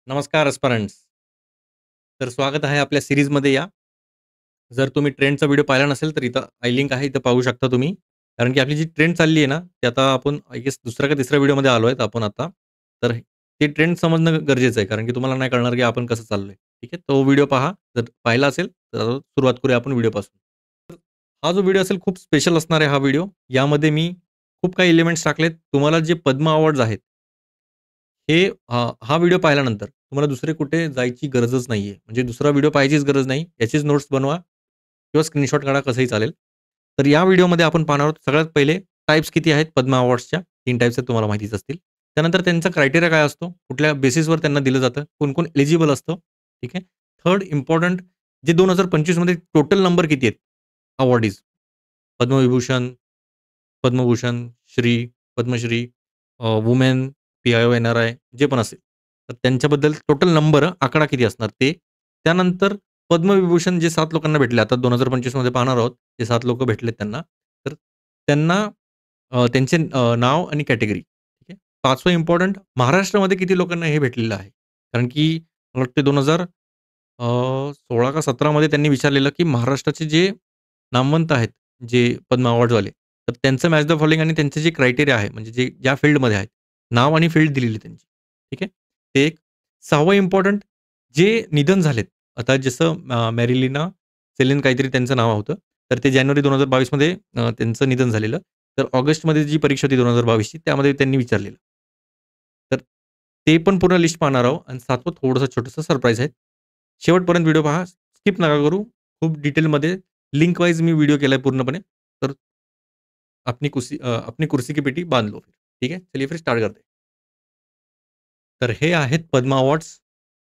नमस्कार एस्पिरंट्स. तर स्वागत आहे आपल्या सीरीजमध्ये या. जर तुम्ही ट्रेंडचा व्हिडिओ पाहिला नसेल, तर इथं आय लिंक आहे, इथं पाहू शकता तुम्ही. कारण की आपली जी ट्रेंड चालली आहे ना, ते आता आपण आय गेस दुसऱ्या का तिसऱ्या व्हिडिओमध्ये आलो आहेत आपण आता. तर ते ट्रेंड समजणं गरजेचं आहे, कारण की तुम्हाला नाही कळणार की आपण कसं चाललोय. ठीक आहे. तो व्हिडिओ पहा. जर पाहिला असेल, तर सुरुवात करूया आपण व्हिडिओपासून. तर हा जो व्हिडिओ असेल खूप स्पेशल असणार आहे हा व्हिडिओ. यामध्ये मी खूप काही एलिमेंट्स टाकलेत. तुम्हाला जे पद्म अवॉर्ड्स आहेत हे हा व्हिडिओ पाहिल्यानंतर तुम्हाला दुसरे कुठे जायची गरजच नाहीये. म्हणजे दुसरा व्हिडिओ पाहायचीच गरज नाही. याचीच नोट्स बनवा किंवा स्क्रीनशॉट काढा कसंही चालेल. तर या व्हिडिओमध्ये आपण पाहणार आहोत सगळ्यात पहिले टाइप्स किती आहेत पद्मा अवॉर्ड्सच्या. 3 टाइप्स आहेत तुम्हाला माहितीच असतील. त्यानंतर त्यांचा क्रायटेरिया काय असतो? कुठल्या बेसिसवर त्यांना दिलं जातं? कोण-कोण एलिजिबल असतं? ठीक आहे. थर्ड इम्पोर्टंट जे 2025 मध्ये टोटल नंबर किती आहेत awardees? Padma Vibhushan, Padma Bhushan, Shri, Padma Shri, women, PIO, NRI जे पण असेल. तर त्यांच्याबद्दल टोटल नंबर आकडा किती असणार ते. त्यानंतर पद्मविभूषण जे 7 लोकांना भेटले आता 2025 मध्ये पाहणार आहोत. जे 7 लोकं भेटलेत त्यांना. तर त्यांना त्यांचे नाव आणि कॅटेगरी. ठीक आहे. 5वं इम्पोर्टंट महाराष्ट्रामध्ये किती लोकांना हे भेटलेलं आहे. कारण की मला वाटते 16 का 17 मध्ये त्यांनी विचारलेलं, की महाराष्ट्राचे जे नामवंत आहेत, जे पद्म अवॉर्ड्सवाले, तर त्यांचं मॅच द फॉलोइंग आणि त्यांचे जे क्रायटेरिया आहे, म्हणजे जे ज्या फील्डमध्ये आहेत, नाव आणि फील्ड दिलेली त्यांची. ठीक आहे. ते एक. 6वं इम्पोर्टंट जे निधन झालेत. आता जसं मॅरिलिना सेलिन काहीतरी त्यांचं नाव होतं. तर ते जानेवारी 2022 मध्ये त्यांचं निधन झालेलं. तर ऑगस्टमध्ये जी परीक्षा होती 2022 ची त्यामध्ये त्यांनी विचारलेलं. तर ते पण पूर्ण लिस्ट पाहणार आहोत आणि 7वं थोडंसं छोटंसं सरप्राईज आहे. शेवटपर्यंत व्हिडिओ पहा. स्किप नका करू. खूप डिटेलमध्ये लिंक वाईज मी व्हिडिओ केलाय पूर्णपणे. तर अपनी कुर्सी की पेटी बांध लो. ठीक है? चलिए फिर स्टार्ट करते हैं. तर हे आहेत पद्मा अवॉर्ड्स.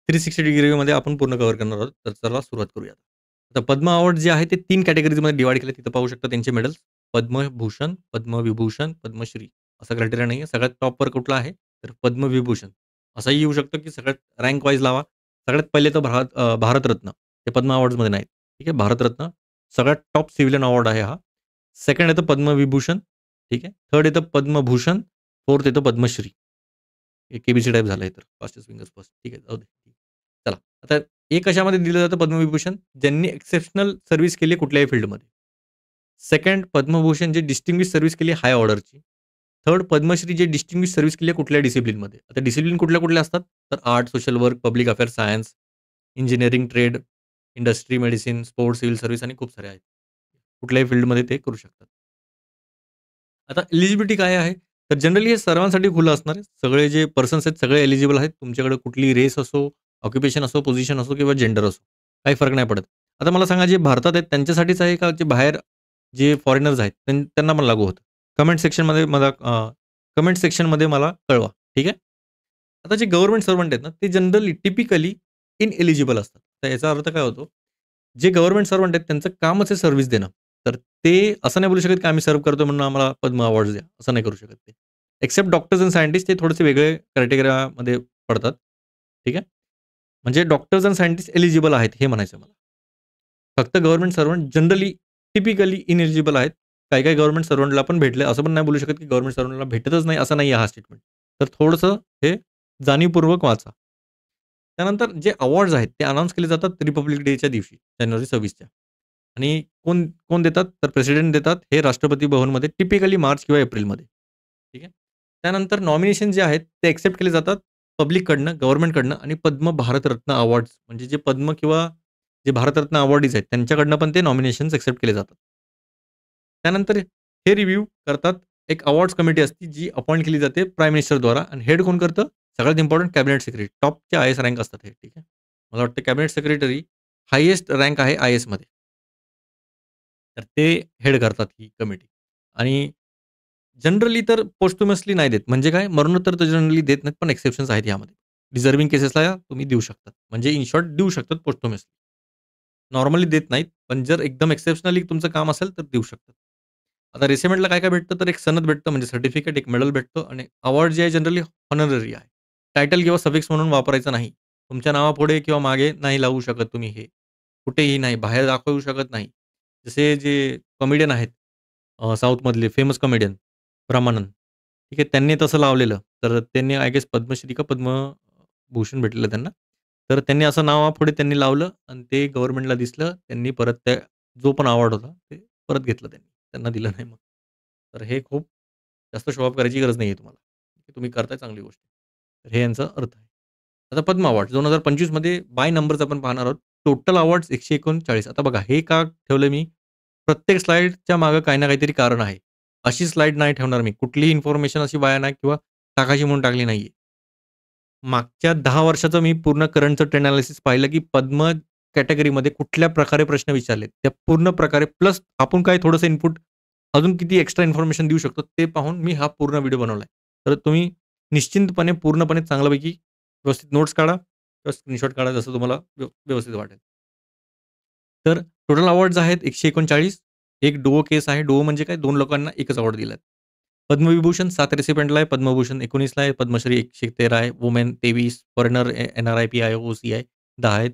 360 डिग्रीमध्ये आपण पूर्ण कव्हर करणार आहोत. तर चला सुरुवात करूया. आता पद्मा अवॉर्ड जे आहे ते 3 कॅटेगरीजमध्ये डिव्हाईड केले. तिथं पाहू शकता त्यांचे मेडल्स. पद्मभूषण, पद्मविभूषण, पद्मश्री असा क्रायटेरिया नाहीये. सगळ्यात टॉपवर कुठला आहे? तर पद्मविभूषण. असंही येऊ शकतं, की सगळ्यात रँक वाईज लावा. सगळ्यात पहिले तर भारतरत्न. हे पद्मा अवॉर्ड्समध्ये नाहीत. ठीक आहे. भारतरत्न सगळ्यात टॉप सिव्हिलियन अवॉर्ड आहे हा. सेकंड येतं पद्मविभूषण. ठीक आहे. थर्ड येतं पद्मभूषण. फोर्थ येतं पद्मश्री. एक के टाइप झालंय तर फास्टेस्ट फिंगर्स फर्स्ट. ठीक आहे. जाऊ दे. चला. आता हे कशामध्ये दिलं जातं पद्मविभूषण? ज्यांनी एक्सेप्शनल सर्व्हिस केली आहे कुठल्याही फील्डमध्ये. सेकंड पद्मभूषण जे डिस्टिंग्विश सर्व्हिस केली आहे हाय ऑर्डरची. थर्ड पद्मश्री जे डिस्टिंग्विश सर्व्हिस केली आहे कुठल्या डिसिप्लिनमध्ये. आता डिसिप्लिन कुठल्या-कुठल्या असतात? तर art, social work, public affairs, science, engineering, trade, industry, medicine, sports, civil service आणि खूप सारे आहेत. कुठल्याही फील्डमध्ये ते करू शकतात. आता एलिजिबिलिटी काय आहे? तर जनरली हे सर्वांसाठी खुलं असणार आहे. सगळे जे पर्सन्स आहेत सगळे एलिजिबल आहेत. तुमच्याकडे कुठली रेस असो, ऑक्युपेशन असो, पोझिशन असो किंवा जेंडर असो. काही फरक नाही पडत. आता मला सांगा जे भारतात आहेत त्यांच्यासाठीच आहे का जे बाहेर जे फॉरेनर्स आहेत त्यांना पण लागू होतं? कमेंट सेक्शनमध्ये मला कळवा. ठीक आहे. आता जे गव्हर्नमेंट सर्व्हंट आहेत ना, ते जनरली टिपिकली इनएलिजिबल असतात. तर याचा अर्थ काय होतो? जे गव्हर्नमेंट सर्व्हंट आहेत त्यांचं कामच आहे सर्व्हिस देणं. तर ते असं नाही बोलू शकत, की आम्ही सर्व्ह करतो म्हणून आम्हाला पद्म अवॉर्ड्स द्या. असं नाही करू शकत ते. एक्सेप्ट डॉक्टर्स एंड सायंटिस्ट ते थोडेसे वेगळे क्रायटेरियामध्ये पडतात. ठीक आहे. म्हणजे डॉक्टर्स एंड सायंटिस्ट एलिजिबल आहेत हे म्हणायचं मला. फक्त government servant generally typically ineligible आहेत. काही-काही गव्हर्नमेंट सर्व्हंटला पण भेटले. असं पण नाही बोलू शकत, की गव्हर्नमेंट सर्व्हंटला भेटतच नाही असं नाही आहे हा स्टेटमेंट. तर थोडंसं हे जाणीवपूर्वक वाचा. त्यानंतर जे अवॉर्ड्स आहेत ते अनाउन्स केले जातात रिपब्लिक डेच्या दिवशी जानेवारी 26 आणि कोण कोण देतात? तर प्रेसिडेंट देतात. हे राष्ट्रपती भवनमध्ये टिपिकली मार्च किंवा एप्रिलमध्ये. ठीक आहे. त्यानंतर नॉमिनेशन जे आहेत ते एक्सेप्ट केले जातात पब्लिककडनं, गव्हर्नमेंटकडनं आणि पद्म भारतरत्न अवॉर्ड्स म्हणजे जे पद्म किंवा जे भारतरत्न अवॉर्डीज आहेत त्यांच्याकडनं पण ते नॉमिनेशन्स एक्सेप्ट केले जातात. त्यानंतर हे रिव्ह्यू करतात एक अवॉर्ड्स कमिटी असते जी अपॉइंट केली जाते प्राईम मिनिस्टरद्वारा आणि हेड कोण करतं? सगळ्यात इम्पोर्टंट कॅबिनेट सेक्रेटरी. टॉपचे आय-एस रँक असतात हे. ठीक आहे. मला वाटतं कॅबिनेट सेक्रेटरी हायेस्ट रँक आहे आय-एसमध्ये. तर ते हेड करतात ही कमिटी आणि जनरली तर पोस्टह्युमसली नाही देत. म्हणजे काय? मरणोत्तर तर जनरली देत नाहीत, पण एक्सेप्शन्स आहेत यामध्ये. डिझर्व्हिंग केसेसला तुम्ही देऊ शकता. म्हणजे इन शॉर्ट देऊ शकतात पोस्टह्युमसली. नॉर्मली देत नाहीत, पण जर एकदम एक्सेप्शनली तुमचं काम असेल तर देऊ शकतात. आता रिसेमेंटला काय-काय भेटतं, तर एक सनद भेटतं म्हणजे सर्टिफिकेट, एक मेडल भेटतं आणि अवॉर्ड जे आहे जनरली हॉनररी आहे. टायटल किंवा सफिक्स म्हणून वापरायचं नाही. तुमच्या नावापुढे किंवा मागे नाही लावू शकत तुम्ही हे. कुठेही नाही, बाहेर दाखवू शकत नाही. जसे जे कॉमेडियन आहेत साउथमधले फेमस कॉमेडियन ब्रह्मानंद. ठीक आहे. त्यांनी तसं लावलेलं. तर त्यांनी आय गेस पद्मश्री का भूषण भेटलेलं त्यांना. तर त्यांनी असं नावापुढे त्यांनी लावलं आणि ते गव्हर्नमेंटला दिसलं. त्यांनी परत त्या जो पण अवॉर्ड होता ते परत घेतलं त्यांनी. त्यांना दिलं नाही मग. तर हे खूप जास्त शो ऑफ करायची गरज नाहीये तुम्हाला. तुम्ही करताय चांगली गोष्ट. तर हे यांचा अर्थ आहे. आता पद्म अवॉर्ड 2025 मध्ये बाय नंबर्स आपण पाहणार आहोत. Total awards 139. आता बघा हे का ठेवलं मी? प्रत्येक स्लाईडच्या मागे काही ना काहीतरी कारण आहे. अशी स्लाईड नाही ठेवणार मी. कुठलीही इन्फॉर्मेशन अशी वाया नाही किंवा टाकायची म्हणून टाकली नाहीये. मागच्या 10 वर्षाचं मी पूर्ण करंटचं ट्रेंड एनालिसिस पाहिलं, की पद्म कॅटेगरीमध्ये कुठल्या प्रकारे प्रश्न विचारलेत. त्या पूर्ण प्रकारे प्लस आपण काय थोडंसं इनपुट अजून किती एक्स्ट्रा इन्फॉर्मेशन देऊ शकतो ते पाहून मी हा पूर्ण व्हिडिओ बनवलाय. तर तुम्ही निश्चिंतपणे पूर्णपणे चांगल्यापैकी व्यवस्थित नोट्स काढा किंवा स्क्रीनशॉट काढा जसं तुम्हाला व्यवस्थित वाटेल. तर टोटल अवॉर्ड्स आहेत 139. एक डुओ केस आहे. डुओ म्हणजे काय 2 लोकांना एकच अवॉर्ड दिलाय. पद्मविभूषण 7 रेसिपिएंटला आहे. पद्मभूषण 19ला आहे. पद्मश्री 113 आहे. वुमेन 23, फॉरेनर, एन-आर-आय, पी-आय, ओ-सी-आय 10 आहेत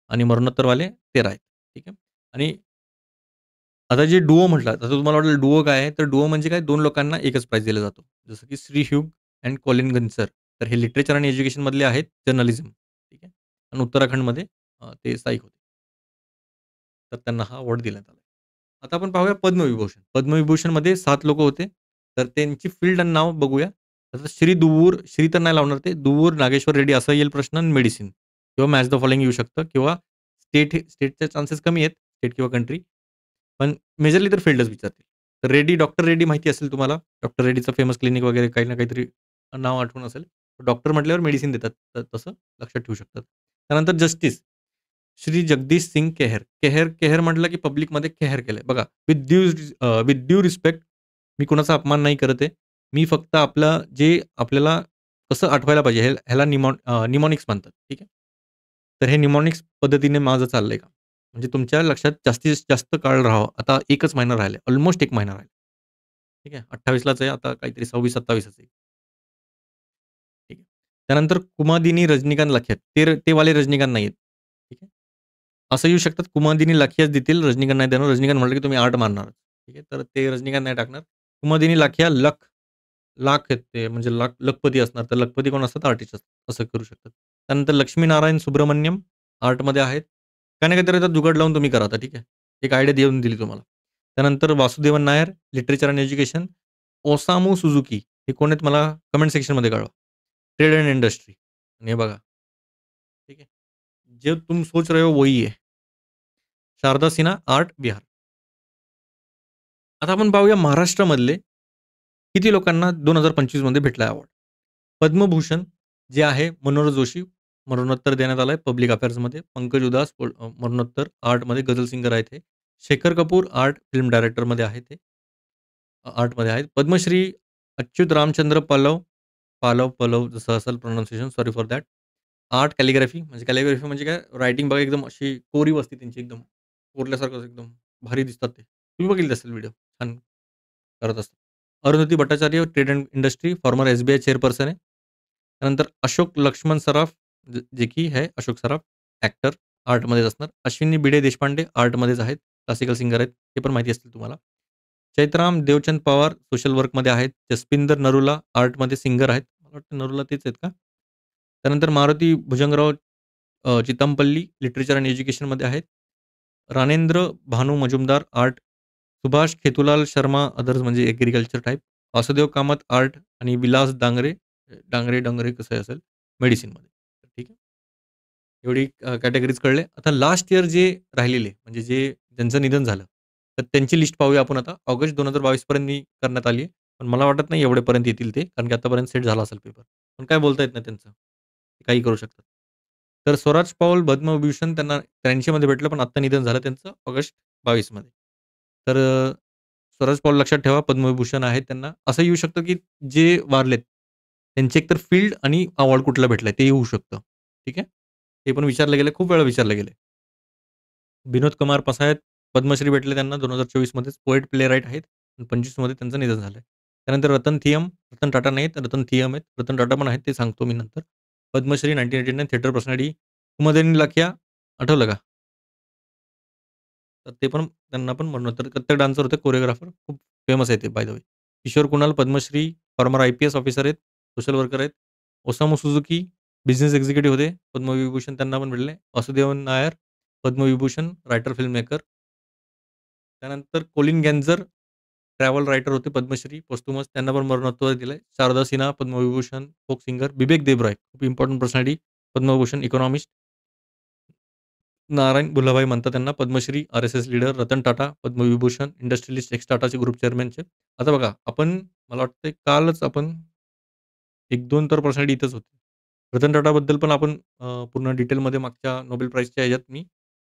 आणि मरणोत्तरवाले 13 आहेत. ठीक आहे. आणि आता जे डुओ म्हटलं, आता तुम्हाला वाटेल डुओ काय आहे? तर डुओ म्हणजे काय 2 लोकांना एकच प्राइज दिला जातो. जसं की श्री ह्यूग अँड कॉलिन गन्सर. तर हे लिटरेचर आणि एज्युकेशनमधले आहेत जर्नलिझम. ठीक आहे. आणि उत्तराखंडमध्ये ते स्थायिक होते. तर त्यांना हा अवॉर्ड देण्यात आला. आता आपण पाहूया पद्मविभूषण. पद्मविभूषणमध्ये 7 लोकं होते. तर त्यांची फील्ड आणि नाव बघूया. आता श्री दुव्वूर, श्री तर नाही लावणार ते. दुव्वूर नागेश्वर रेड्डी असा येईल प्रश्न आणि मेडिसिन किंवा मॅच द फॉलोइंग येऊ शकतं किंवा स्टेटचे चान्सेस कमी आहेत, स्टेट किंवा कंट्री. पण मेजरली तर फील्डच विचारतील. तर रेड्डी, डॉक्टर रेड्डी माहिती असेल तुम्हाला. डॉक्टर रेड्डीचं फेमस क्लिनिक वगैरे काही ना काहीतरी नाव आठवण असेल. डॉक्टर म्हटल्यावर मेडिसिन देतात. तर तसं लक्षात ठेवू शकतात. त्यानंतर जस्टिस श्री जगदीश सिंग केहर. केहर म्हटलं की पब्लिकमध्ये केहर केलंय. बघा विथ ड्यू रिस्पेक्ट मी कुणाचा अपमान नाही करत आहे. मी फक्त आपलं जे आपल्याला कसं आठवायला पाहिजे ह्याला निमॉनिक्स म्हणतात. ठीक आहे. तर हे निमॉनिक्स पद्धतीने माझं चाललंय काम. म्हणजे तुमच्या लक्षात जास्तीत जास्त काळ राहावं. आता 1च महिना राहिलाय. ऑलमोस्ट 1 महिना राहिला. ठीक आहे. 28लाच आहे. आता काहीतरी 26-27च आहे. ठीक आहे. त्यानंतर कुमुदिनी रजनीकांत लखेत. ते वाले रजनीकांत नाहीयेत. ठीक आहे. असं येऊ शकतात कुमुदिनी लाखियाच देतील, रजनीकांत नाही देणार. रजनीकांत म्हटलं की तुम्ही आर्ट मानणार. ठीक आहे. तर ते रजनीकांत नाही टाकणार. कुमुदिनी लाखिया लाख आहेत ते म्हणजे लखपती असणार. तर लखपती कोण असतात? आर्टिस्ट असतात. असं करू शकतात. त्यानंतर लक्ष्मीनारायण सुब्रमण्यम आर्टमध्ये आहेत. काही ना काहीतरी आता जुगाड लावून तुम्ही करा आता ठीक आहे. एक आयडिया देऊन दिली तुम्हाला. त्यानंतर Vasudevan Nair, literature and education. Osamu Suzuki हे कोण आहेत मला कमेंट सेक्शनमध्ये कळवा. ट्रेड एंड इंडस्ट्री आणि हे बघा. ठीक है. जो तुम सोच रहे हो वही है. शारदा सिन्हा आर्ट बिहार. आता आपण पाहूया महाराष्ट्रामधले किती लोकांना 2025 मध्ये भेटला अवॉर्ड. पद्मभूषण जे आहे मनोहर जोशी मरणोत्तर देण्यात आलंय पब्लिक अफेअर्समध्ये. पंकज उधास मरणोत्तर आर्टमध्ये गझल सिंगर आहेत हे. शेखर कपूर आर्ट फिल्म डायरेक्टरमध्ये आहे ते. आर्टमध्ये आहेत. पद्मश्री अच्युत रामचंद्र पलव जसं असेल pronunciation sorry for that. Art calligraphy म्हणजे काय रायटिंग बघा एकदम अशी कोरीव असते त्यांची एकदम. कोरल्यासारखं एकदम भारी दिसतात ते. तुम्ही बघितले असेल व्हिडिओ. छान करत असतात. Arundhati Bhattacharya trade and industry former SBI chairperson आहे. त्यानंतर अशोक लक्ष्मण सराफ जे की है अशोक सराफ ॲक्टर आर्टमध्येच असणार. अश्विनी भिडे देशपांडे आर्टमध्येच आहेत. क्लासिकल सिंगर आहेत. ते पण माहिती असतील तुम्हाला. चैत्राम देवचंद पवार सोशल वर्कमध्ये आहेत. जसपिंदर नरूला आर्टमध्ये सिंगर आहेत. मला वाटतं नरूला तेच आहेत का? त्यानंतर मारुती भुजंगराव चितमपल्ली लिटरेचर आणि एज्युकेशनमध्ये आहेत. राणेंद्र भानू मजुमदार आर्ट. सुभाष खेतूलाल शर्मा अदर्स म्हणजे agriculture type. Vasudev Kamat art आणि विलास डांगरे कसं असेल मेडिसिनमध्ये. ठीक आहे. एवढी कॅटेगरीज कळले. आता लास्ट इयर जे राहिलेले म्हणजे ज्यांचं निधन झालं, तर त्यांची लिस्ट पाहूया आपण आता. ऑगस्ट 2022 पर्यंत करण्यात आली आहे. पण मला वाटत नाही एवढेपर्यंत येतील ते, कारण की आतापर्यंत सेट झाला असेल पेपर. पण काय बोलता येत नाही त्यांचं. ते काही करू शकतात. तर स्वराज पौल पद्मविभूषण त्यांना 83 मध्ये भेटलं, पण आत्ता निधन झालं त्यांचं ऑगस्ट 22 मध्ये. तर स्वराज पौल लक्षात ठेवा पद्मविभूषण आहेत त्यांना. असं येऊ शकतं, की जे वारलेत, त्यांचे एकतर फील्ड आणि अवॉर्ड कुठला भेटलाय ते होऊ शकतं. ठीक आहे. ते पण विचारलं गेलं, खूप वेळा विचारलं गेलंय. विनोद कुमार पसायत पद्मश्री भेटले त्यांना 2024 मध्येच पोएट प्ले-राईट आहेत. 25 मध्ये त्यांचं निधन झालंय. त्यानंतर रतन टाटा नाहीत, रतन थियम आहेत. रतन टाटा पण आहेत, ते सांगतो मी नंतर. Padma Shri 1989 theatre personality. कुमुदिनी लाखिया आठवलं का? तर ते पण त्यांना पण मरणोत्तर कथ्थक डान्सर होते, कोरिओग्राफर. खूप फेमस आहे ते by the way. Kishore Kunal Padma Shri, former IPS officer आहेत, सोशल वर्कर आहेत. ओसामू सुझुकी बिझनेस एक्झिक्युटिव्ह होते. पद्मविभूषण त्यांना पण भेटले. Vasudevan Nair, Padma Vibhushan, writer, film maker. त्यानंतर कोलिन गॅन्झर, ट्रॅव्हल रायटर होते, पद्मश्री, पोस्टुमस. त्यांना पण मरणोत्तर दिलंय. Sharda Sinha, Padma Vibhushan, folk singer. बिबेक देबरॉय, खूप important personality, Padma Bhushan, economist. Narayan Bulhabhai म्हणतात त्यांना, Padma Shri, RSS leader. Ratan Tata, Padma Vibhushan, industrialist, ex टाटाचे ग्रुप चेअरमॅनचे. आता बघा, आपण मला वाटतंय कालच आपण 1-2 तर पर्सनॅलिटी इथंच होते. रतन टाटाबद्दल पण आपण पूर्ण डिटेलमध्ये मागच्या नोबेल प्राइजच्या ह्याच्यात मी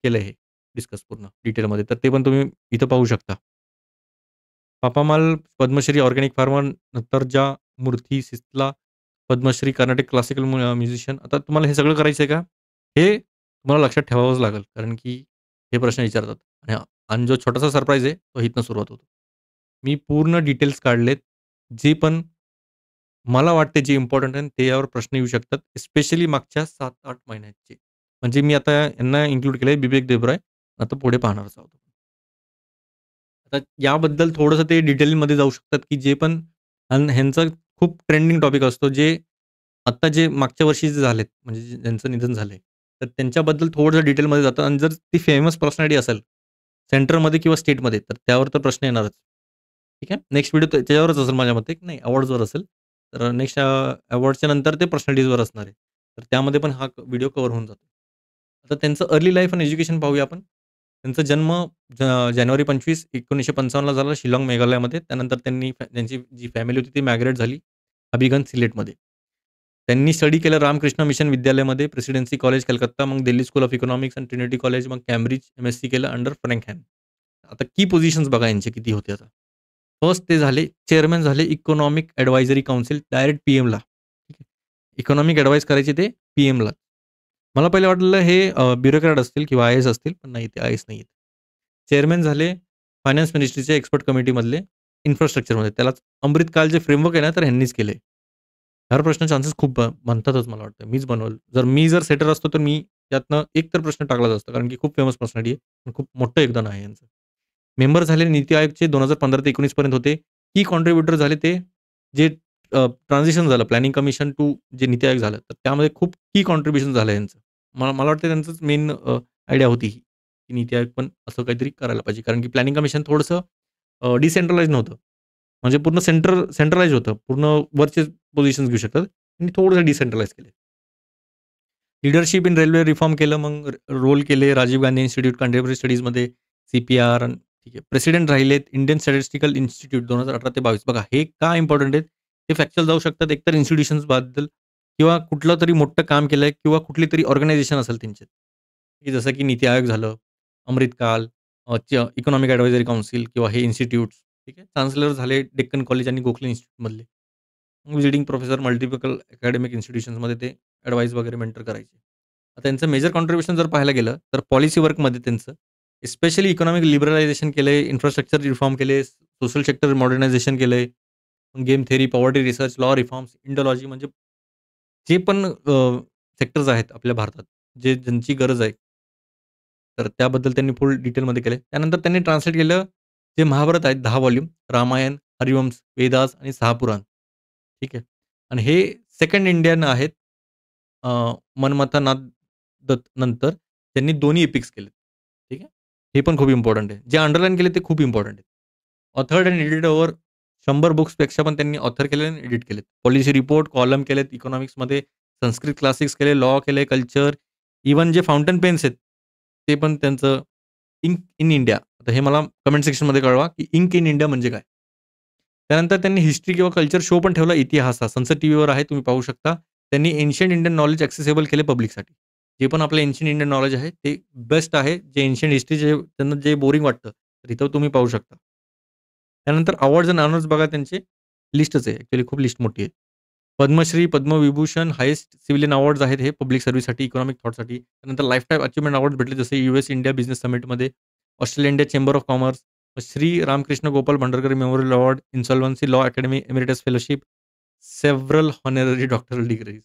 केलंय हे डिस्कस पूर्ण डिटेलमध्ये. तर ते पण तुम्ही इथं पाहू शकता. पापामाल पद्मश्री ऑर्गॅनिक फार्मर, नंतर ज्या मूर्ती सिसला पद्मश्री कर्नाटिक क्लासिकल म्युझिशियन. आता तुम्हाला हे सगळं करायचं आहे का? हे तुम्हाला लक्षात ठेवावंच लागेल. कारण की हे प्रश्न विचारतात. आणि आणि जो छोटासा सरप्राईज आहे, तो इथनं सुरुवात होतो. मी पूर्ण डिटेल्स काढलेत. जे पण मला वाटते जे इम्पोर्टंट आहे ते यावर प्रश्न येऊ शकतात. स्पेशली मागच्या 7-8 महिन्याचे. म्हणजे मी आता यांना इन्क्लूड केलंय बिबेक देबरॉय. आता पुढे पाहणारच आहोत. आता याबद्दल थोडंसं ते डिटेलमध्ये जाऊ शकतात, की जे पण आणि ह्यांचा खूप ट्रेंडिंग टॉपिक असतो, जे आत्ता जे मागच्या वर्षी जे झालेत, म्हणजे ज्यांचं निधन झालंय, तर त्यांच्याबद्दल थोडंसं डिटेलमध्ये जातं आणि जर ती फेमस पर्सनॅलिटी असेल, सेंटरमध्ये किंवा स्टेटमध्ये, तर त्यावर तर प्रश्न येणारच. ठीक आहे. नेक्स्ट व्हिडिओ त्याच्यावरच असेल माझ्या मते. नाही, अवॉर्ड्सवर असेल. तर नेक्स्ट अवॉर्ड्सच्या नंतर ते पर्सनॅलिटीजवर असणार आहे. तर त्यामध्ये पण हा व्हिडिओ कव्हर होऊन जातो. आता त्यांचं अर्ली लाईफ आणि एज्युकेशन पाहूया आपण. त्यांचा जन्म जानेवारी 25, 1955 ला झाला शिलाँग, मेघालयामध्ये. त्यानंतर त्यांची जी फॅमिली होती ती मायग्रेट झाली हबीगंज, सिलेटमध्ये. त्यांनी स्टडी केलं रामकृष्ण मिशन विद्यालयामध्ये, प्रेसिडेन्सी कॉलेज कलकत्ता, मग Delhi school of economics and Trinity college, मग कॅम्ब्रिज एम-एस-सी केलं अंडर फ्रँक हॅम. आता की पोझिशन्स बघा यांचे किती होते आता. फर्स्ट ते झाले चेअरमन झाले इकॉनॉमिक ॲडवायझरी काउन्सिल डायरेक्ट पी-एमला. ठीक आहे. इकॉनॉमिक ॲडवाईस करायचे ते पी-एमला. मला पहिलं वाटलेलं हे ब्युरोक्रॅट असतील किंवा आय-एस असतील, पण नाही, ते आय-एस नाहीयेत. चेअरमन झाले फायनान्स मिनिस्ट्रीचे एक्सपर्ट कमिटीमधले इन्फ्रास्ट्रक्चरमध्ये. त्यालाच अमृतकाल जे फ्रेमवर्क आहे ना, तर ह्यांनीच केलंय. ह्यावर प्रश्न चान्सेस खूप बनतातच मला वाटतं. मीच बनवलं. मी जर सेटर असतो, तर मी त्यातनं एक तर प्रश्न टाकलाच असता. कारण की खूप फेमस पर्सनॅलिटी आहे आणि खूप मोठं योगदान आहे यांचं. मेंबर झाले नीती आयोगचे 2015 ते 19 पर्यंत होते. की कॉन्ट्रिब्युटर झाले ते जे ट्रान्झिशन झालं प्लॅनिंग कमिशन टू जे नीती आयोग झालं, तर त्यामध्ये खूप की कॉन्ट्रिब्युशन झालं यांचं. मला वाटतं त्यांचंच मेन आयडिया होती ही, की नीती आयोग पण असं काहीतरी करायला पाहिजे. कारण की प्लॅनिंग कमिशन थोडंसं डिसेंट्रलाइज नव्हतं. म्हणजे पूर्ण सेंट्रलाइज होतं. पूर्ण वरचे पोझिशन्स घेऊ शकतात आणि थोडंसं डिसेंट्रलाइज केले. लीडरशिप इन रेल्वे रिफॉर्म केलं, मग रोल केले राजीव गांधी इन्स्टिट्यूट कंटेम्पररी स्टडीजमध्ये, सी-पी-आर. ठीक आहे. प्रेसिडेंट राहिलेत इंडियन स्टॅटिस्टिकल इन्स्टिट्यूट 2018 ते 22. बघा हे का इम्पोर्टंट आहेत? ते फॅक्चुअल जाऊ शकतात एकतर इन्स्टिट्यूशन्सबद्दल किंवा कुठलं तरी मोठं काम केलंय किंवा कुठली तरी ऑर्गनायझेशन असेल त्यांच्यात. की जसं की नीती आयोग झालं, अमृतकाल, इकॉनॉमिक ॲडवायझरी काउन्सिल किंवा हे इन्स्टिट्यूट्स. ठीक आहे. चान्सलर झाले डेक्कन कॉलेज आणि गोखले इन्स्टिट्यूटमधले. लीडिंग प्रोफेसर मल्टिपल अकॅडमिक इन्स्टिट्यूशन्समध्ये ते ॲडवाईस वगैरे मेंटर करायचे. आता त्यांचं मेजर कॉन्ट्रिब्युशन जर पाहायला गेलं, तर पॉलिसी वर्कमध्ये त्यांचं स्पेशली इकॉनॉमिक लिबरलायझेशन केलंय, इन्फ्रास्ट्रक्चर रिफॉर्म केले, सोशल सेक्टर मॉडर्नायझेशन केलंय, game theory, poverty research, law reforms, Indology. म्हणजे जे पण सेक्टर्स आहेत आपल्या भारतात, ज्यांची गरज आहे, तर त्याबद्दल त्यांनी फुल डिटेलमध्ये केलंय. त्यानंतर त्यांनी ट्रान्सलेट केलं जे महाभारत आहेत 10 व्हॉल्यूम, रामायण, हरिवंश, वेदास आणि 6 पुराण. ठीक आहे. आणि हे सेकंड इंडियन आहेत. अ, मनमथानाथ दत्त नंतर त्यांनी दोन्ही एपिक्स केलेत. ठीक आहे. हे पण खूप इम्पोर्टंट आहे. जे अंडरलाईन केले ते खूप इम्पोर्टंट आहे. ऑथर्ड अँड एडिटेड ओव्हर 100 बुक्सपेक्षा पण त्यांनी ऑथर केले आणि एडिट केलेत. पॉलिसी रिपोर्ट, कॉलम केलेत इकॉनॉमिक्समध्ये, संस्कृत क्लासिक्स केले, लॉ केले, कल्चर, इव्हन जे फाउंटन पेन्स आहेत, ते पण त्यांचं इंक इन इंडिया. आता हे मला कमेंट सेक्शनमध्ये कळवा, की इंक इन इंडिया म्हणजे काय? त्यानंतर त्यांनी हिस्ट्री किंवा कल्चर शो पण ठेवला, इतिहास हा. सनसद टीव्हीवर आहे, तुम्ही पाहू शकता. त्यांनी एन्शियंट इंडियन नॉलेज ॲक्सेसिबल केले पब्लिकसाठी. जे पण आपलं एन्शियंट इंडियन नॉलेज आहे, ते बेस्ट आहे. जे एन्शियंट हिस्ट्री त्यांना जे बोरिंग वाटतं, तर इथं तुम्ही पाहू शकता. त्यानंतर अवॉर्ड्स अँड ऑनर्स बघा त्यांची लिस्टच आहे. ॲक्चुअली खूप लिस्ट मोठी आहे. Padmashri, Padmavibhushan, highest civilian awards आहेत हे पब्लिक सर्व्हिससाठी, इकॉनॉमिक थॉटसाठी. त्यानंतर लाईफटाईम अचीव्हमेंट अवॉर्ड भेटले जसे यूएस इंडिया बिझनेस समिटमध्ये, Australia India chamber of commerce, Shri Ramakrishna Gopal Bhandarkar memorial award, insolvency law academy emeritus fellowship, several honorary doctoral degrees.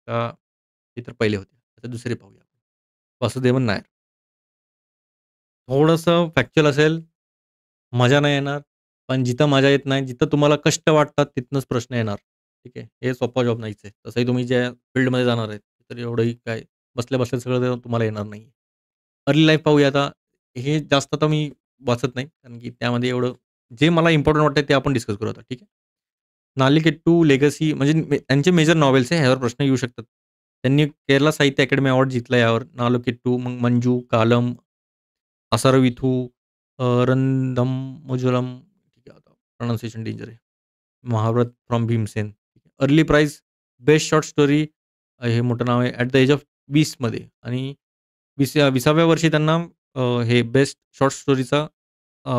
हे तर पहिले होते. आता दुसरे पाहूया. वासुदेवन नायर. थोडंसं फॅक्च्युअल असेल, मजा नाही येणार. पण जिथं मजा येत नाही, जिथं तुम्हाला कष्ट वाटतात तिथनंच प्रश्न येणार. ठीक आहे. हे सोपा जॉब नाहीच आहे. तसंही तुम्ही ज्या फील्डमध्ये जाणार आहेत, तर एवढंही काय बसल्या-बसल्या सगळं ते तुम्हाला येणार नाही. अर्ली लाईफ पाहूया आता. हे जास्त आता मी वाचत नाही. कारण की त्यामध्ये एवढं जे मला इम्पोर्टंट वाटतं ते आपण डिस्कस करू आता. ठीक आहे. नालिकेट्टू, लेगसी म्हणजे त्यांचे मेजर नॉवेल्स आहे. ह्यावर प्रश्न येऊ शकतात. त्यांनी केरला साहित्य अकॅडमी अवॉर्ड जिंकला यावर. नालुकेट्टू, मग मंजू, कालम, असरविथू, रंधम ठीक आहे आता प्रोनन्सिएशन डेंजर आहे. Mahavrat from Bhimsen. Early prize best short story हे मोठं नाव आहे. ॲट द एज ऑफ 20 मध्ये आणि 20व्या वर्षी त्यांना हे बेस्ट शॉर्ट स्टोरीचा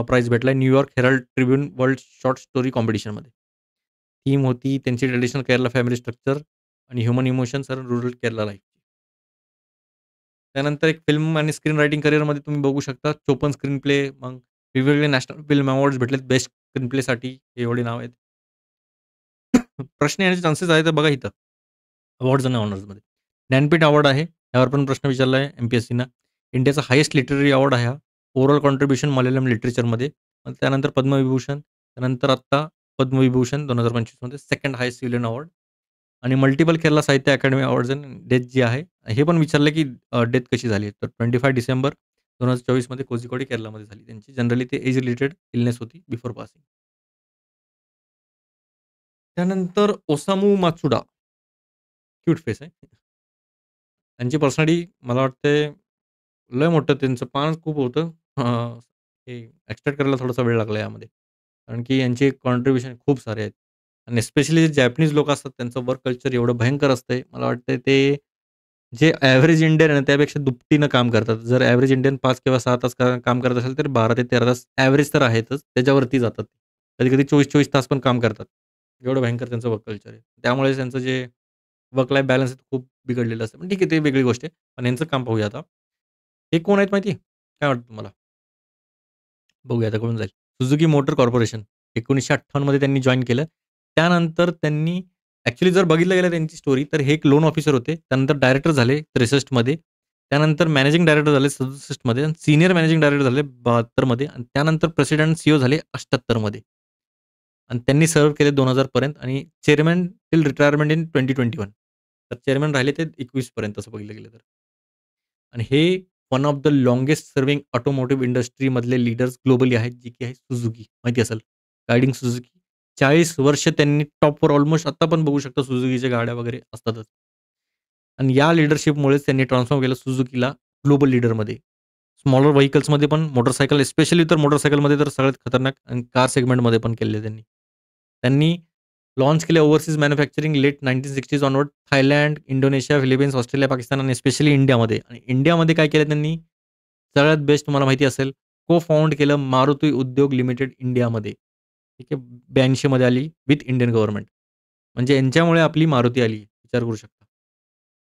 प्राइज भेटला New York Herald Tribune world short story कॉम्पिटिशनमध्ये. थीम होती त्यांची ट्रेडिशनल केरला फॅमिली स्ट्रक्चर आणि ह्युमन इमोशन्स आणि रूरल केरला लाईफ. त्यानंतर एक फिल्म आणि स्क्रीन रायटिंग करिअरमध्ये तुम्ही बघू शकता 54 स्क्रीन प्ले, मग वेगवेगळे नॅशनल फिल्म अवॉर्ड्स भेटलेत बेस्ट स्क्रीन प्लेसाठी. एवढे नाव आहेत. प्रश्न येण्याचे चान्सेस आहेत तर बघा इथं. अवॉर्ड्स आणि ऑनर्समध्ये. ज्ञानपीठ अवॉर्ड आहे. यावर पण प्रश्न विचारला आहे एम-पी-एस-सीनं. इंडियाचा हायेस्ट लिटररी अवॉर्ड आहे हा. ओव्हरऑल कॉन्ट्रिब्युशन मल्याळम लिटरेचरमध्ये. मग त्यानंतर पद्मविभूषण, त्यानंतर आत्ता पद्मविभूषण 2025 मध्ये सेकंड हायेस्ट सिव्हिलियन अवॉर्ड आणि multiple Kerala Sahitya Akademi awards and death जी आहे. हे पण विचारलं की डेथ कशी झाली? तर 25 डिसेंबर 2024 मध्ये कोझिकोड, केरलामध्ये झाली त्यांची. जनरली ते एज रिलेटेड इलनेस होती बिफोर पासिंग. त्यानंतर ओसामू मात्सुडा. क्यूट फेस आहे. त्यांची पर्सनॅलिटी मला वाटतंय लय मोठं त्यांचं पानच खूप होतं. हे एक्स्ट्रॅक्ट करायला थोडासा वेळ लागला यामध्ये. कारण की यांचे कॉन्ट्रिब्युशन खूप सारे आहेत. आणि स्पेशली जे जॅपनीज लोकं असतात त्यांचं वर्क कल्चर एवढं भयंकर असतंय. मला वाटतंय ते जे एव्हरेज इंडियन आहे ना, त्यापेक्षा दुपटीनं काम करतात. जर एव्हरेज इंडियन 5 किंवा 6 तास काम करत असेल, तर 12 ते 13 तास एव्हरेज तर आहेतच. त्याच्यावरती जातात. कधी-कधी 24-24 तास पण काम करतात. एवढं भयंकर त्यांचं वर्क कल्चर आहे. त्यामुळे त्यांचं जे वर्क लाईफ बॅलन्स खूप बिघडलेलं असतं. पण ठीक आहे, ते वेगळी गोष्ट आहे. पण यांचं काम पाहूया आता. हे कोण आहेत माहिती आहे? काय वाटतं तुम्हाला? बघूया आता कळून जाईल. सुझुकी मोटर कॉर्पोरेशन 1958 मध्ये त्यांनी जॉइन केलं. त्यानंतर त्यांनी ॲक्चुअली जर बघितलं गेलं त्यांची स्टोरी, तर हे एक लोन ऑफिसर होते. त्यानंतर डायरेक्टर झाले 63 मध्ये. त्यानंतर मॅनेजिंग डायरेक्टर झाले 67 मध्ये आणि सीनियर मॅनेजिंग डायरेक्टर झाले 72 मध्ये आणि त्यानंतर प्रेसिडेंट सीईओ झाले 78 मध्ये. आणि त्यांनी सर्व्ह केले 2000 पर्यंत आणि चेअरमन टिल रिटायरमेंट इन 2021. तर चेअरमन राहिले ते 21 पर्यंत तसं बघितलं गेलं तर. आणि हे one of the longest serving automotive इंडस्ट्रीमधले लीडर्स ग्लोबली आहेत, जे की आहे सुझुकी. माहिती असेल. Guiding Suzuki. 40 वर्ष त्यांनी टॉपवर ऑलमोस्ट आता पण बघू शकता सुझुकीच्या गाड्या वगैरे असतातच. आणि या लीडरशिपमुळेच त्यांनी ट्रान्सफॉर्म केलं सुझुकीला ग्लोबल लीडरमध्ये. स्मॉलर व्हेइकल्समध्ये पण मोटरसायकल स्पेशली तर मोटरसायकलमध्ये तर सगळ्यात खतरनाक आणि कार सेगमेंटमध्ये पण केले त्यांनी. त्यांनी लॉन्च केले overseas manufacturing late 1960s onward Thailand, Indonesia, Philippines, Australia, Pakistan आणि स्पेशली इंडियामध्ये. आणि इंडियामध्ये काय केलं त्यांनी? सगळ्यात बेस्ट तुम्हाला माहिती असेल, को-फाउंड केलं मारुती उद्योग लिमिटेड इंडियामध्ये. ठीक आहे. 82 मध्ये आली विथ इंडियन गव्हर्नमेंट. म्हणजे यांच्यामुळे आपली मारुती आली. विचार करू शकता.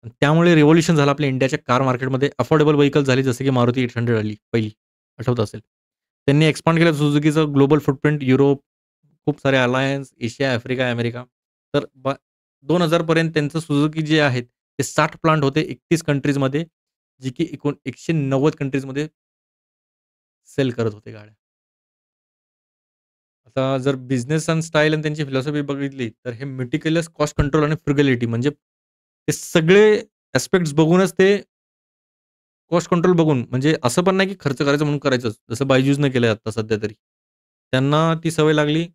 आणि त्यामुळे रिव्होल्यूशन झालं आपल्या इंडियाच्या कार मार्केटमध्ये. अफोर्डेबल व्हेइकल झाली जसं की मारुती 800 आली पहिली. आठवत असेल. त्यांनी एक्सपांड केलं सुझुकीचं ग्लोबल फुटप्रिंट युरोप, खूप सारे अलायन्स, एशिया, आफ्रिका, अमेरिका. तर 2000 पर्यंत त्यांचं सुझुकी जे आहेत, ते 60 प्लांट होते 31 कंट्रीजमध्ये, जे की एकूण 190 कंट्रीजमध्ये सेल करत होते गाड्या. आता जर बिझनेस अँड स्टाईल आणि त्यांची फिलॉसॉफी बघितली, तर हे मेटिक्युलस कॉस्ट कंट्रोल आणि फ्रुगॅलिटी म्हणजे ते सगळे ॲस्पेक्ट्स बघूनच ते कॉस्ट कंट्रोल बघून म्हणजे असं पण नाही की खर्च करायचा म्हणून करायचंच. जसं बायजूसनं केलंय आता सध्या तरी. त्यांना ती सवय लागली.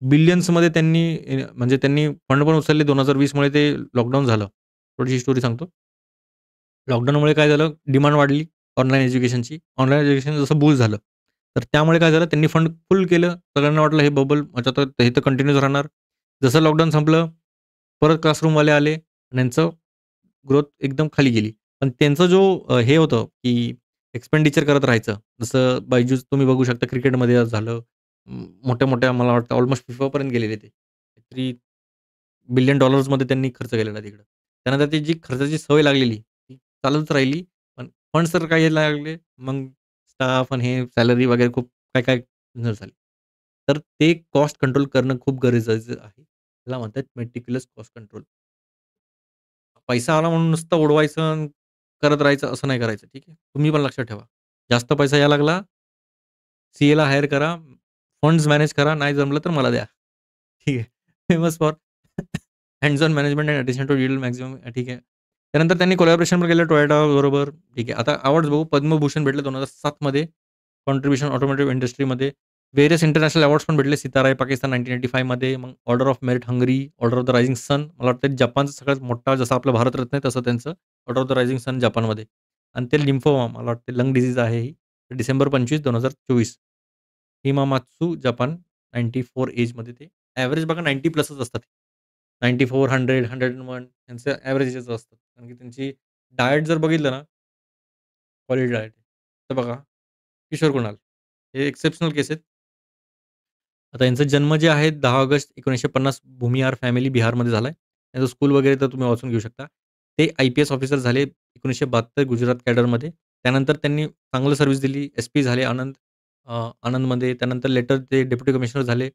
बिलियन्समध्ये त्यांनी म्हणजे त्यांनी फंड पण उचलले 2020 मुळे ते लॉकडाऊन झालं. थोडीशी स्टोरी सांगतो. लॉकडाऊनमुळे काय झालं, डिमांड वाढली ऑनलाईन एज्युकेशनची. ऑनलाईन एज्युकेशन जसं बूल झालं. तर त्यामुळे काय झालं, त्यांनी फंड फुल केलं. सगळ्यांना वाटलं हे बबल आता तर हे तर कंटिन्यूच राहणार. जसं लॉकडाऊन संपलं, परत क्लासरूमवाले आले आणि यांचं ग्रोथ एकदम खाली गेली. पण त्यांचा जो हे होतं, की एक्सपेंडिचर करत राहायचं. जसं बायजूस तुम्ही बघू शकता क्रिकेटमध्ये झालं. मोठ्या-मोठ्या मला वाटतं ऑलमोस्ट FIFAपर्यंत गेलेले ते. काहीतरी बिलियन डॉलर्समध्ये त्यांनी खर्च केलेला तिकडं. त्यानंतर ती जी खर्चाची सवय लागलेली, ती चालूच राहिली. पण फंड्स तर काय यायला लागले. मग स्टाफ आणि हे सॅलरी वगैरे खूप काय-काय झाली. तर ते कॉस्ट कंट्रोल करणं खूप गरजेचं आहे. त्याला म्हणतात मेटिक्युलस कॉस्ट कंट्रोल. पैसा आला म्हणून नुसतं उडवायचं अन् करत राहायचं असं नाही करायचं. ठीक आहे. तुम्ही पण लक्षात ठेवा. जास्त पैसा यायला लागला, सीएला हायर करा, फंड्स मॅनेज करा. नाही जमलं तर मला द्या. ठीक आहे. Famous for hands on management and attention to detail maximum ठीक आहे. त्यानंतर त्यांनी कोलॅबोरेशन पण केलं Toyota बरोबर. ठीक आहे. आता अवॉर्ड्स बघू. पद्मभूषण भेटले 2007 मध्ये. कॉन्ट्रिब्युशन ऑटोमोटिव्ह इंडस्ट्रीमध्ये. व्हेरियस इंटरनॅशनल अवॉर्ड्स पण भेटले. सितारा पाकिस्तान 1985 मध्ये. मग order of merit Hungary, order of the rising sun. मला वाटतं जपानचा सगळ्यात मोठा जसा आपला भारतरत्न आहे तसं त्यांचं ऑर्डर ऑफ द रायझिंग सन जपानमध्ये. आणि ते लिम्फोमा मला वाटतं लंग डिसीज आहे ही. डिसेंबर 25, 2024. हिमामात्सू जपान 94 एजमध्ये ते. ॲव्हरेज बघा 90 प्लसच असतात. 94, 100, 101 यांचं ॲव्हरेजेस असतात. कारण की त्यांची डायट जर बघितलं ना, क्वालिटी डायट. तर बघा, किशोर कुणाल हे एक्सेप्शनल केस आहेत. आता यांचा जन्म जे आहे 10 ऑगस्ट 1950 भूमिहार फॅमिली बिहारमध्ये झालाय. त्यांचं स्कूल वगैरे तर तुम्ही वाचून घेऊ शकता. ते आय-पी-एस ऑफिसर झाले 1972 गुजरात कॅडरमध्ये. त्यानंतर त्यांनी चांगलं सर्व्हिस दिली. एस-पी झाले आनंदमध्ये. त्यानंतर लेटर ते डेप्युटी कमिशनर झाले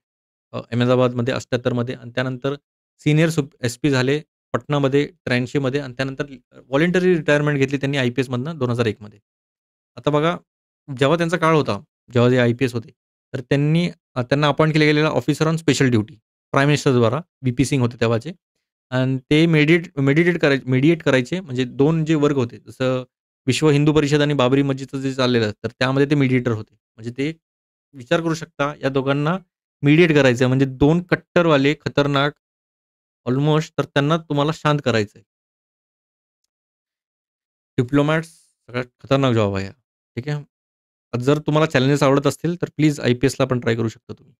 अहमदाबादमध्ये 78 मध्ये आणि त्यानंतर सीनियर एस-पी झाले पटनामध्ये 83 मध्ये आणि त्यानंतर व्हॉलंटरी रिटायरमेंट घेतली त्यांनी आय-पी-एसमधनं 2001 मध्ये. आता बघा, जेव्हा त्यांचा काळ होता, जेव्हा ते आय-पी-एस होते, तर त्यांना अपॉइंट केलं गेलेलं officer on special duty prime मिनिस्टरद्वारा. व्ही-पी सिंग होते तेव्हाचे आणि ते मेडिएट करायचे म्हणजे 2 जे वर्ग होते, जसं विश्व हिंदू परिषद आणि बाबरी मस्जिदचं जे चाललेलं, तर त्यामध्ये ते मीडिएटर होते. म्हणजे ते विचार करू शकता या दोघांना मीडिएट करायचं आहे. म्हणजे 2 कट्टरवाले खतरनाक ऑलमोस्ट तर त्यांना तुम्हाला शांत करायचं आहे. डिप्लोमॅट्स सगळ्यात खतरनाक जॉब आहे हा. ठीक आहे. जर तुम्हाला चॅलेंजेस आवडत असतील, तर प्लीज आय-पी-एसला पण ट्राय करू शकता तुम्ही.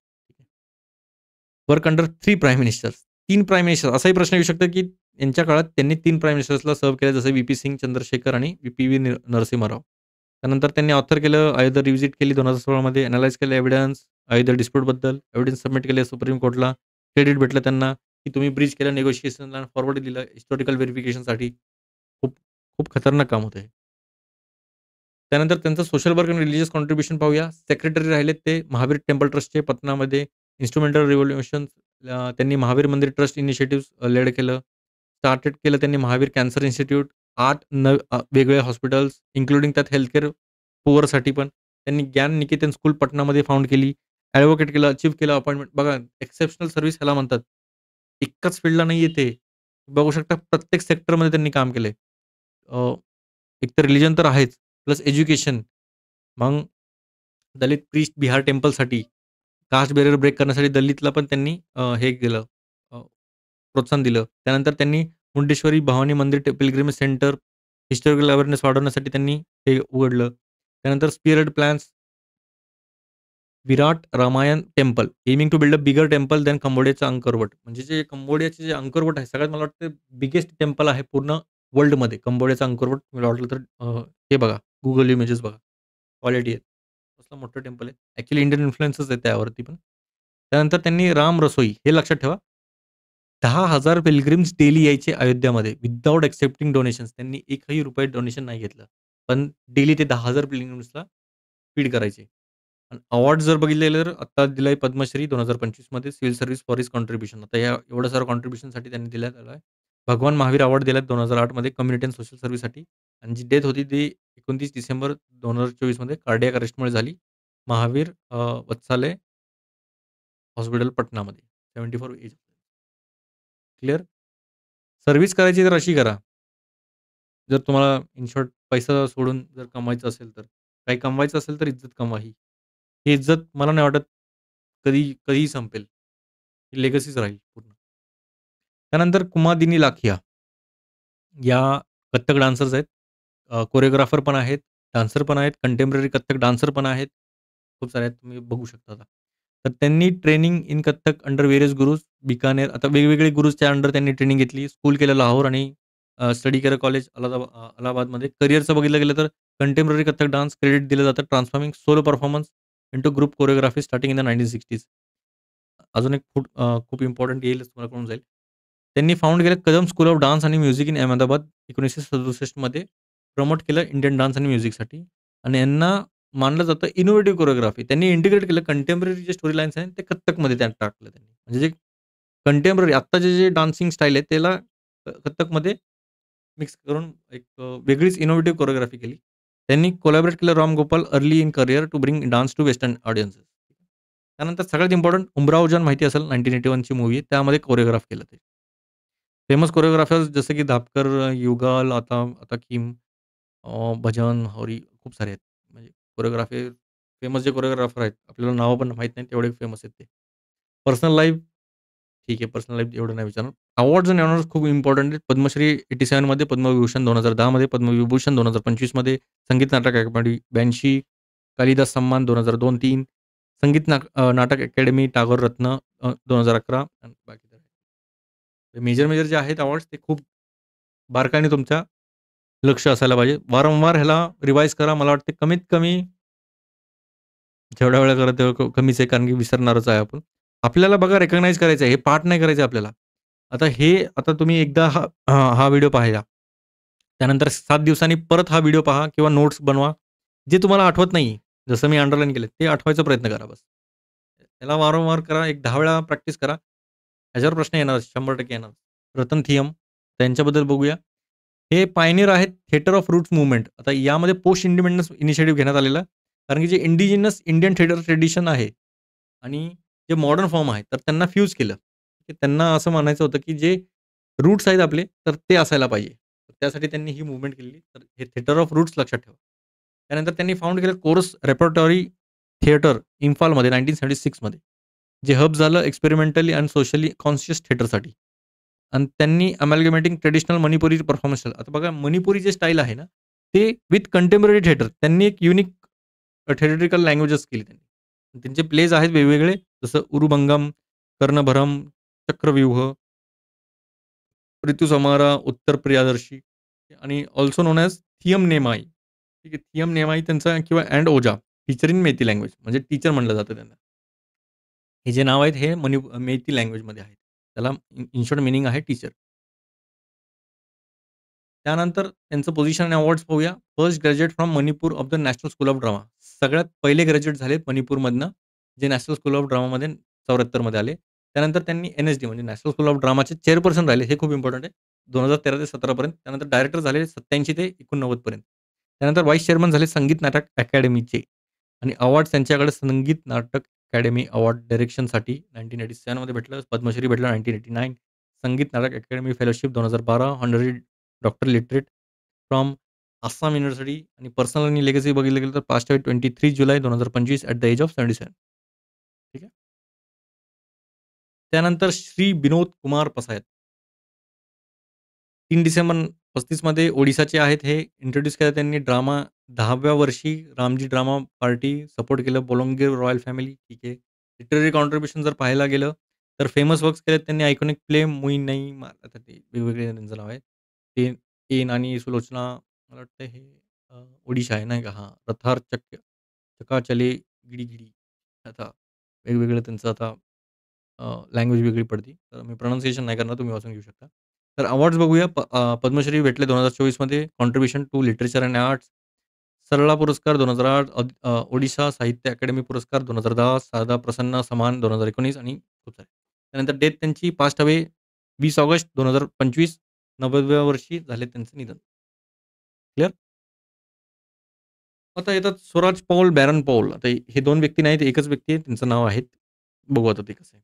Work under 3 prime ministers. 3 prime minister असाही प्रश्न येऊ शकतो, की यांच्या काळात त्यांनी 3 प्राईम मिनिस्टर्सला सर्व्ह केलं, जसं व्ही-पी सिंग, चंद्रशेखर आणि पी-व्ही नरसिंहराव. त्यानंतर त्यांनी ऑथर केलं, अयोध्या रिव्हिजिट केली 2016 मध्ये, अॅनलाईज केलं एव्हिडन्स, अयोध्या डिस्प्यूटबद्दल, एव्हिडन्स सबमिट केले सुप्रीम कोर्टला. क्रेडिट भेटलं त्यांना, की तुम्ही ब्रीच केलं निगोशिएशनला फॉरवर्ड दिलं हिस्टॉरिकल व्हेरिफिकेशनसाठी. खूप खूप खतरनाक काम होतं हे. त्यानंतर त्यांचं सोशल वर्क आणि रिलिजियस कॉन्ट्रिब्युशन पाहूया. सेक्रेटरी राहिलेत ते महावीर टेम्पल ट्रस्टचे पटनामध्ये. इन्स्ट्रुमेंटल रिव्होल्यूशन त्यांनी महावीर मंदिर ट्रस्ट इनिशिएटिव्ह लीड केलं. स्टार्टेड केलं त्यांनी महावीर कॅन्सर इन्स्टिट्यूट. 8 वेगवेगळे हॉस्पिटल्स इन्क्लुडिंग त्यात हेल्थकेअर पुअरसाठी पण. त्यांनी ज्ञान निकेतन स्कूल पटनामध्ये फाउंड केली. ॲडव्होकेट केलं, अचीव्ह केलं अपॉइंटमेंट. बघा एक्सेप्शनल सर्व्हिस ह्याला म्हणतात. एकाच फील्डला नाहीये ते. बघू शकता प्रत्येक सेक्टरमध्ये त्यांनी काम केलंय. एक तर रिलिजन तर आहेच, प्लस एज्युकेशन. मग दलित प्रीस्ट बिहार टेम्पलसाठी, कास्ट बॅरियर ब्रेक करण्यासाठी दलितला पण त्यांनी हे केलं, प्रोत्साहन दिलं. त्यानंतर त्यांनी मुंडेश्वरी भवानी मंदिर पिल्ग्रिमेज सेंटर, हिस्टॉरिकल अवेअरनेस वाढवण्यासाठी त्यांनी हे उघडलं. त्यानंतर spearhead plans, Virat Ramayan temple, aiming to build a bigger temple than कंबोडियाचं अंकरवट. म्हणजे जे कंबोडियाचे जे अंकरवट आहे, सगळ्यात मला वाटतं बिगेस्ट टेम्पल आहे पूर्ण वर्ल्डमध्ये. कंबोडियाचं अंकरवट मला वाटलं तर हे बघा, Google इमेजेस बघा. क्वालिटी आहे. कसलं मोठं टेम्पल आहे. ॲक्चुअली इंडियन इन्फ्लुएन्सच आहे त्यावरती पण. त्यानंतर त्यांनी राम रसोई हे लक्षात ठेवा. 10,000 पिल्ग्रिम्स डेली यायचे अयोध्यामध्ये विथआऊट एक्सेप्टिंग डोनेशन्स. त्यांनी एकही रुपये डोनेशन नाही घेतलं. पण डेली ते 10,000 पिल्ग्रिम्सला फीड करायचे. आणि अवॉर्ड जर बघितले तर आता दिलाय पद्मश्री 2025 मध्ये civil service for his contribution. आता या एवढं सारं कॉन्ट्रिब्युशनसाठी त्यांनी दिल्यात आलाय. भगवान महावीर अवॉर्ड दिलात 2008 मध्ये कम्युनिटी अँड सोशल सर्व्हिससाठी. आणि जी डेथ होती ती 29 डिसेंबर 2024 मध्ये कार्डियाक अरेस्टमुळे झाली. महावीर वत्सालय हॉस्पिटल पटनामध्ये. 74 एज. क्लिअर? सर्व्हिस करायची तर अशी करा. जर तुम्हाला इन शॉर्ट पैसा सोडून जर कमवायचं असेल तर. काही कमवायचं असेल तर इज्जत कमवा ही. ही इज्जत मला नाही वाटत कधीही संपेल. ही लेगसीच राहील पूर्ण. त्यानंतर कुमादिनी लाखिया या कथ्थक डान्सर्स आहेत. कोरिओग्राफर पण आहेत, डान्सर पण आहेत, कंटेम्पररी कथ्थक डान्सर पण आहेत. खूप सारे आहेत तुम्ही बघू शकता आता. तर त्यांनी training in Kathak under various gurus Bikaner आता वेगवेगळे गुरुजच्या अंडर त्यांनी ट्रेनिंग घेतली. स्कूल केलं लाहोर आणि स्टडी केलं कॉलेज अलाहाबादमध्ये. करिअरचं बघितलं गेलं तर कंटेम्पररी कथ्थक डान्स क्रेडिट दिलं जातं transforming solo performance into group choreography starting in the 1960s. अजून एक खूप इम्पोर्टंट येईलच तुम्हाला कळून जाईल. त्यांनी फाउंड केलं कदम स्कूल ऑफ डान्स आणि म्युझिक इन अहमदाबाद 1967 मध्ये प्रमोट केलं इंडियन डान्स आणि म्युझिकसाठी आणि यांना मानलं जातं इनोव्हेटिव्ह कोरिओग्राफी. त्यांनी इंटिग्रेट केलं कंटेम्पररी जे स्टोरी लाईन्स आहेत ते कथ्थकमध्ये त्यात टाकलं त्यांनी. म्हणजे जे कंटेम्पररी आत्ताचे जे डान्सिंग स्टाईल आहे त्याला कथ्थकमध्ये मिक्स करून एक वेगळीच इनोव्हेटिव्ह कोरिओग्राफी केली. त्यांनी कोलॅबोरेट केलं Ram Gopal early in career to bring dance to western audiences. त्यानंतर सगळ्यात इम्पोर्टंट उमराव जान माहिती असेल 1981 ची मूव्ही आहे त्यामध्ये कोरिओग्राफ केलं ते. फेमस कोरिओग्राफर्स जसं की धापकर, युगल, आता आता किम, भजन, होरी खूप सारे आहेत. म्हणजे कोरिओग्राफी फेमस जे कोरिओग्राफर आहेत, आपल्याला नावं पण माहीत नाहीत तेवढे फेमस आहेत ते. पर्सनल लाईफ ठीक आहे, पर्सनल लाईफ एवढं नाही विचारणार. अवॉर्ड्स आणि ऑनर्स खूप इम्पोर्टंट आहेत. पद्मश्री 87 मध्ये, पद्मविभूषण 2010 मध्ये, पद्मविभूषण 2025 मध्ये, संगीत नाटक अकादमी 82, कालिदास सन्मान 2002-3, संगीत नाटक अकादमी टागोर रत्न 2011 आणि बाकी मेजर जे आहेत अवॉर्ड्स ते खूप बारकाईने तुमच्या लक्ष असायला पाहिजे. वारंवार ह्याला रिवाईज करा. मला वाटते कमीत कमी जेवढ्या वेळा करा तेवढं कमीच आहे, कारण की विसरणारच आहे आपण. आपल्याला बघा रिकॉग्नाइज करायचं आहे. हे पाठ नाही करायचं आपल्याला. आता तुम्ही एकदा हा व्हिडिओ पाहिला. त्यानंतर 7 दिवसांनी परत हा व्हिडिओ पहा किंवा नोट्स बनवा. जे तुम्हाला आठवत नाही, जसं मी अंडरलाईन केलं, ते आठवायचा प्रयत्न करा बस. त्याला वारंवार करा. एक 10 वेळा प्रॅक्टिस करा. ह्याच्यावर प्रश्न येणार 100% येणार. रतन थियम त्यांच्याबद्दल बघूया. हे पायनियर आहेत थिएटर ऑफ रूट्स मूव्हमेंट. आता यामध्ये पोस्ट इंडिपेंडन्स इनिशिएटिव्ह घेण्यात आलेला. कारण की जे इंडिजिनस इंडियन थिएटर ट्रेडिशन आहे आणि जे मॉडर्न फॉर्म आहे, तर त्यांना फ्यूज केलं. की त्यांना असं म्हणायचं होतं, की जे रूट्स आहेत आपले, तर ते असायला पाहिजे. तर त्यासाठी त्यांनी ही मूव्हमेंट केलेली. तर हे थिएटर ऑफ रूट्स लक्षात ठेवा. त्यानंतर त्यांनी फाउंड केलं कोरस रेपर्टॉरी थिएटर इम्फालमध्ये 1976 मध्ये. जे हब झालं एक्सपेरिमेंटली आणि सोशली कॉन्शियस थिएटरसाठी. आणि त्यांनी अमॅल्गमेटिंग ट्रेडिशनल मणिपुरी परफॉर्मन्स केलं. आता बघा मणिपुरी जे स्टाईल आहे ना, ते विथ कंटेम्पररी थिएटर त्यांनी एक युनिक थिएट्रिकल लँग्वेजेस केली त्यांनी. त्यांचे प्लेज आहेत वेगवेगळे जसं उरुभंगम, कर्णभरम, चक्रव्यूह, ऋतुसंहार, उत्तर प्रियदर्शी आणि अल्सो नोन ॲज थियम नेमाई. ठीक आहे. थियम नेमाई त्यांचा किंवा अँड ओजा टीचर इन मेती लँग्वेज म्हणजे टीचर म्हटलं जातं त्यांना. हे जे नाव आहेत हे मेती लँग्वेजमध्ये आहेत. त्याला इन शॉर्ट मीनिंग आहे टीचर. त्यानंतर त्यांचं पोझिशन आणि अवॉर्ड्स पाहूया. First graduate from Manipur of the national school of drama. सगळ्यात पहिले ग्रॅज्युएट झाले मणिपूरमधनं, जे नॅशनल स्कूल ऑफ ड्रामामध्ये 74 मध्ये आले. त्यानंतर त्यांनी एन-एस-डी म्हणजे नॅशनल स्कूल ऑफ ड्रामाचे चेअरपर्सन राहिले. हे खूप इम्पोर्टंट आहे. 2013 ते 17 पर्यंत. त्यानंतर डायरेक्टर झाले 87 ते 89 पर्यंत. त्यानंतर व्हाईस चेअरमन झाले संगीत नाटक अकॅडमीचे आणि अवॉर्ड्स त्यांच्याकडे संगीत नाटक अकॅडमी अवॉर्ड डायरेक्शनसाठी 1987 मध्ये भेटलं. पद्मश्री भेटला 1989. संगीत नाटक academy fellowship 2012. Honorary doctor literate from Assam university आणि पर्सनल आणि लेगसी बघितलं गेलं तर पास्ट आहे 23 जुलै 2025 ॲट द एज ऑफ 77. ठीक आहे. त्यानंतर श्री विनोद कुमार पसायत 3 डिसेंबर 35 मध्ये ओडिसाचे आहेत हे. इंट्रोड्यूस केलं त्यांनी ड्रामा 10व्या वर्षी रामजी ड्रामा पार्टी सपोर्ट केलं. बोलोंगीर रॉयल फॅमिली ठीक आहे. लिटररी कॉन्ट्रिब्युशन जर पाहायला गेलं तर फेमस वर्क्स केलेत त्यांनी. आयकॉनिक प्ले मुई नई आता ते वेगवेगळे त्यांचं नाव आहे. ते एन आणि सुलोचना मला वाटतं हे ओडिशा आहे नाही का? हां. रथार चका चले गिडी गिडी. आता वेगवेगळं त्यांचं आता लँग्वेज वेगळी पडते. तर मी प्रोनन्सिएशन नाही करणार, तुम्ही वाचून घेऊ शकता. तर अवॉर्ड्स बघूया. पद्मश्री भेटले 2024 मध्ये contribution to literature and arts. Sarala Puraskar 2008, Odisha साहित्य अकादमी पुरस्कार 2010, शारदा प्रसन्न समान 2019 आणि खूप सारे. त्यानंतर डेथ त्यांची पास्ट अवे 20 ऑगस्ट 2025 90व्या वर्षी झाले त्यांचं निधन. क्लिअर? आता येतात स्वराज पौल, बॅरन पौल. आता हे 2 व्यक्ती नाहीत, एकच व्यक्ती आहे. त्यांचं नाव आहे. बघू आता ते कसं आहे.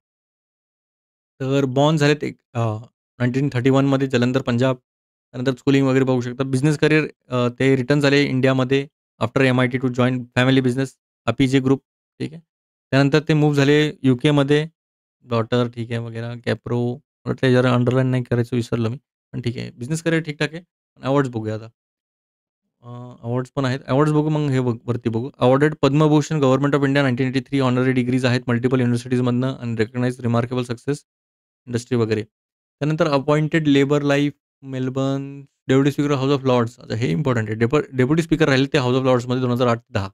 तर बॉर्न झालेत 1931 मध्ये जलंधर, पंजाब. त्यानंतर स्कूलिंग वगैरे बघू शकता. बिझनेस करियर ते रिटर्न झाले इंडियामध्ये after MIT to join family business, Apeejay group. ठीक आहे. त्यानंतर ते मूव्ह झाले यूकेमध्ये. डॉटर ठीक आहे वगैरे, कॅप्रो. मला वाटतं जरा अंडरलाईन नाही करायचं विसरलो मी. पण ठीक आहे. बिझनेस करियर ठीक-ठाक आहे. अवॉर्ड्स बघूया आता. अवॉर्ड्स पण आहेत. अवॉर्ड्स बघू मग हे वरती बघू. Awarded Padmabhushan government of India 1983 honorary degrees आहेत मल्टिपल युनिव्हर्सिटीजमधनं आणि रिकॉग्नाइज्ड रिमार्केबल सक्सेस इंडस्ट्री वगैरे. त्यानंतर appointed labour life Melbourne, deputy speaker house of lords. आता हे इम्पोर्टंट आहे. डेप्युटी स्पीकर राहिले ते हाऊस ऑफ लॉर्ड्समध्ये 2008-10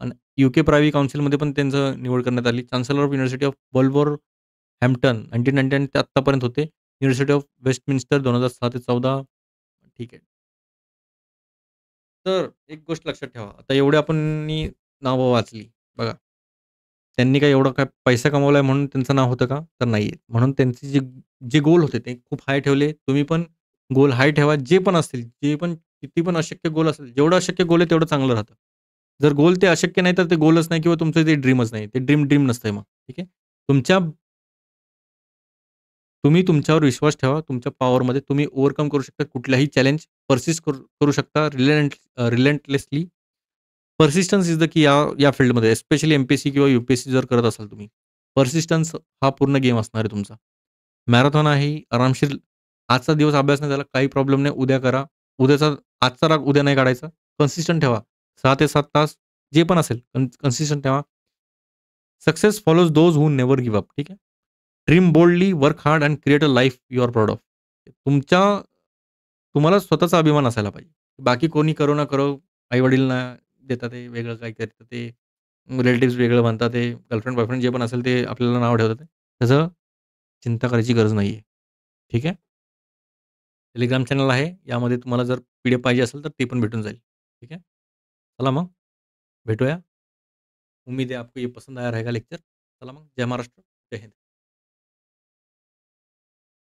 आणि यूके प्रायव्ही काउन्सिलमध्ये पण त्यांचं निवड करण्यात आली. चान्सलर ऑफ युनिव्हर्सिटी ऑफ वल्व्हरहॅम्प्टन 1999 ते आत्तापर्यंत होते. युनिव्हर्सिटी ऑफ वेस्टमिन्स्टर 2006 ते 14. ठीक आहे. तर एक गोष्ट लक्षात ठेवा. आता एवढे आपण नावं वाचली. बघा, त्यांनी काही एवढा काय पैसा कमवलाय म्हणून त्यांचं नाव होतं का? तर नाहीये. म्हणून त्यांचे जे जे गोल होते ते खूप हाय ठेवले. तुम्ही पण गोल हाय ठेवा. जे पण असतील, जे पण किती पण अशक्य गोल असेल, जेवढं अशक्य गोल आहे तेवढं चांगलं राहतं. जर गोल ते अशक्य नाही तर ते गोलच नाही किंवा तुमचं ते ड्रीमच नाही. ते ड्रीम नसतंय मग. ठीक आहे. तुमच्या तुम्ही तुमच्यावर विश्वास ठेवा. तुमच्या पॉवरमध्ये तुम्ही ओव्हरकम करू शकता. कुठलाही चॅलेंज पर्सिस्ट करू करू शकता. Relentlessly. Persistence is the key या फील्डमध्ये एस्पेशली एम-पी-एस-सी किंवा यू-पी-एस-सी जर करत असाल तुम्ही. पर्सिस्टन्स हा पूर्ण गेम असणार आहे तुमचा. मॅरेथॉन आहे. आरामशीर आजचा दिवस अभ्यास नाही झाला, काही प्रॉब्लेम नाही. उद्या करा. उद्याचा आजचा राग उद्या नाही काढायचा. कन्सिस्टंट ठेवा. 6 ते 7 तास जे पण असेल कन्सिस्टंट ठेवा. Success follows those who never give up. ठीक आहे. Dream boldly, work hard and create a life you are proud of. तुम्हाला स्वतःचा अभिमान असायला पाहिजे. बाकी कोणी करो ना करो, आई-वडील देतात ते वेगळं काहीतरी तर ते रिलेटिव्हज वेगळं म्हणतात ते गर्लफ्रेंड, बॉयफ्रेंड जे पण असेल ते आपल्याला नाव ठेवतात. त्याचं चिंता करायची गरज नाहीये. ठीक आहे. टेलिग्राम चॅनल आहे. यामध्ये तुम्हाला जर पी-डी-एफ पाहिजे असेल तर ते पण भेटून जाईल. ठीक आहे. चला मग भेटूया. उम्मीद है आपको ये पसंद आया रहेगा लेक्चर. चला मग जय महाराष्ट्र, जय हिंद.